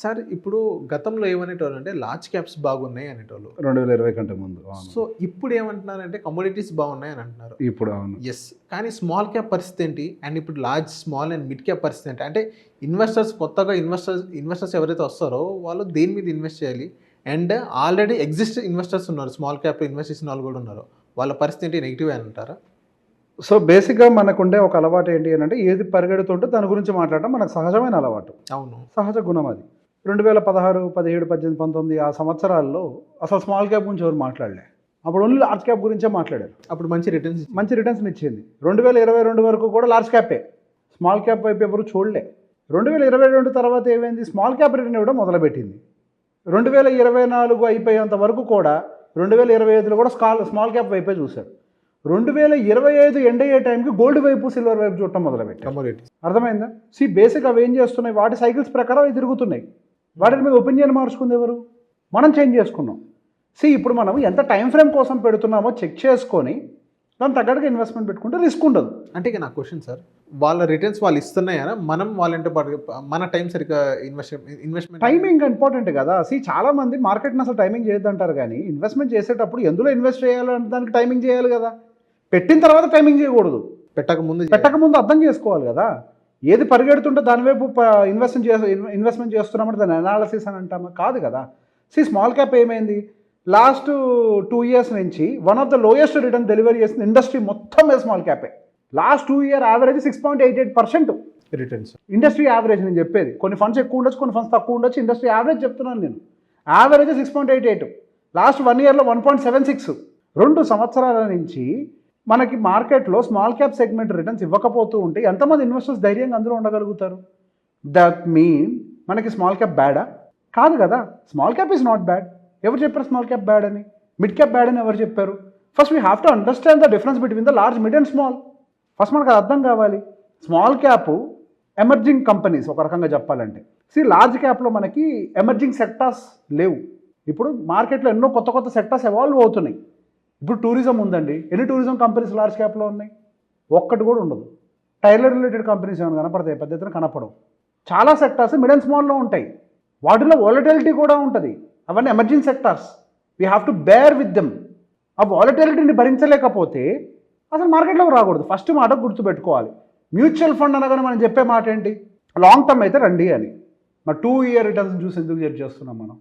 Sir ఇప్పుడు గతంలో ఏమనేటోళ్ళు అంటే లార్జ్ క్యాప్స్ బాగున్నాయి అనేటోళ్ళు. 2020 కంటే ముందు. అవును. సో ఇప్పుడు ఏమంటున్నారంటే కమోడిటీస్ బాగున్నాయి అని అంటున్నారు. ఇప్పుడు అవును. యెస్. కానీ స్మాల్ క్యాప్ పరిస్థితి ఏంటి? అండ్ ఇప్పుడు large, small and mid cap పరిస్థితి ఏంటి? అంటే కొత్తగా ఇన్వెస్టర్స్ ఎవరైతే వస్తారో వాళ్ళు దేని మీద ఇన్వెస్ట్ చేయాలి? అండ్ ఆల్రెడీ ఇన్వెస్టర్స్ ఉన్నారు. స్మాల్ క్యాప్‌లో ఇన్వెస్ట్ చేసిన వాళ్ళు కూడా ఉన్నారు. వాళ్ళ పరిస్థితి ఏంటి? నెగెటివే అంటారా? సో బేసిక్‌గా మనకుండే ఒక అలవాటు ఏంటి అనంటే ఏది పరిగెడుతుంటే దాని గురించి మాట్లాడడం మనకు సహజమైన అలవాటు. అవును. సహజ గుణం అది. 2016, 17, 18, 19 ఆ సంవత్సరాల్లో అసలు స్మాల్ క్యాప్ గురించి ఎవరు మాట్లాడలే. అప్పుడు ఓన్లీ లార్జ్ క్యాప్ గురించే మాట్లాడారు. అప్పుడు మంచి రిటర్న్స్ ఇచ్చింది. 2022 వరకు కూడా లార్జ్ క్యాపే. స్మాల్ క్యాప్ వైపు ఎవరు చూడలే. 2022 తర్వాత ఏమైంది? స్మాల్ క్యాప్ రిటర్న్ ఇవ్వడం మొదలుపెట్టింది. 2024 అయిపోయేంత వరకు కూడా 2025లో కూడా స్మాల్ క్యాప్ వైపే చూశారు. 2025 ఎండ్ అయ్యే టైంకి గోల్డ్ వైపు, సిల్వర్ వైపు చూడటం మొదలుపెట్టారు. కమోడిటీస్. అర్థమైందా? బేసిక్ అవి ఏం చేస్తున్నాయి? వాటి సైకిల్స్ ప్రకారం అవి తిరుగుతున్నాయి. వాటి మీద ఒపీనియన్ మార్చుకుంది ఎవరు? మనం చేంజ్ చేసుకున్నాం. ఇప్పుడు మనం ఎంత టైం ఫ్రేమ్ కోసం పెడుతున్నామో చెక్ చేసుకొని దాని తగ్గట్టుగా ఇన్వెస్ట్మెంట్ పెట్టుకుంటే రిస్క్ ఉండదు. అంటే ఇక నా క్వశ్చన్ సార్, వాళ్ళ రిటర్న్స్ వాళ్ళు ఇస్తున్నాయా? మనం వాళ్ళంటే మన టైం సరిగ్గా ఇన్వెస్ట్మెంట్ టైమింగ్ ఇంపార్టెంట్ కదా. చాలా మంది మార్కెట్ని అసలు టైమింగ్ చేయొద్దంటారు, కానీ ఇన్వెస్ట్మెంట్ చేసేటప్పుడు ఎందులో ఇన్వెస్ట్ చేయాలంటే దానికి టైమింగ్ చేయాలి కదా. పెట్టిన తర్వాత టైమింగ్ చేయకూడదు. పెట్టకముందు అర్థం చేసుకోవాలి కదా. ఏది పరిగెడుతుంటే దానివైపు ఇన్వెస్ట్మెంట్ చేస్తున్నామంటే దాని అనాలిసిస్ అని అంటామా? కాదు కదా. స్మాల్ క్యాప్ ఏమైంది? లాస్ట్ 2 years నుంచి one of the lowest return delivery చేసిన ఇండస్ట్రీ మొత్తం స్మాల్ క్యాపే. Last 2 year average 6.88% returns. Industry average నేను చెప్పేది. కొన్ని ఫండ్స్ ఎక్కువ ఉండొచ్చు, కొన్ని ఫండ్స్ తక్కువ ఉండొచ్చు. ఇండస్ట్రీ యావరేజ్ చెప్తున్నాను నేను. యావరేజ్ 6.88. లాస్ట్ 1 yearలో 1.76. 2 సంవత్సరాల నుంచి మనకి మార్కెట్లో స్మాల్ క్యాప్ సెగ్మెంట్ రిటర్న్స్ ఇవ్వకపోతూ ఉంటే ఎంతమంది ఇన్వెస్టర్స్ ధైర్యంగా అందులో ఉండగలుగుతారు? దట్ మీన్ మనకి స్మాల్ క్యాప్ బ్యాడా? కాదు కదా. Small cap is not bad. ఎవరు చెప్పారు స్మాల్ క్యాప్ బ్యాడ్ అని? మిడ్ క్యాప్ బ్యాడ్ అని ఎవరు చెప్పారు? First we have to understand the difference between the large, mid and small. First మనకు అది అర్థం కావాలి. స్మాల్ క్యాప్ ఎమర్జింగ్ కంపెనీస్ ఒక రకంగా చెప్పాలంటే. లార్జ్ క్యాప్లో మనకి ఎమర్జింగ్ సెక్టార్స్ లేవు. ఇప్పుడు మార్కెట్లో ఎన్నో కొత్త సెక్టార్స్ ఎవాల్వ్ అవుతున్నాయి. ఇప్పుడు టూరిజం ఉందండి. ఎన్ని టూరిజం కంపెనీస్ లార్జ్ క్యాప్లో ఉన్నాయి? ఒక్కటి కూడా ఉండదు. టైలర్ రిలేటెడ్ కంపెనీస్ ఏమైనా కనపడతాయి? పెద్ద ఎత్తున కనపడవు. చాలా సెక్టార్స్ మిడ్ అండ్ స్మాల్లో ఉంటాయి. వాటిలో వాలటిలిటీ కూడా ఉంటుంది. అవన్నీ emerging sectors. We have to bear with them. ఆ వాలటిలిటీని భరించలేకపోతే అసలు మార్కెట్లోకి రాకూడదు. ఫస్ట్ మాట గుర్తుపెట్టుకోవాలి. మ్యూచువల్ ఫండ్ అనగానే మనం చెప్పే మాట ఏంటి? లాంగ్ టర్మ్ అయితే రండి అని. మరి 2 year రిటర్న్స్ చూసి ఎందుకు జడ్జ్ చేస్తున్నాం మనం?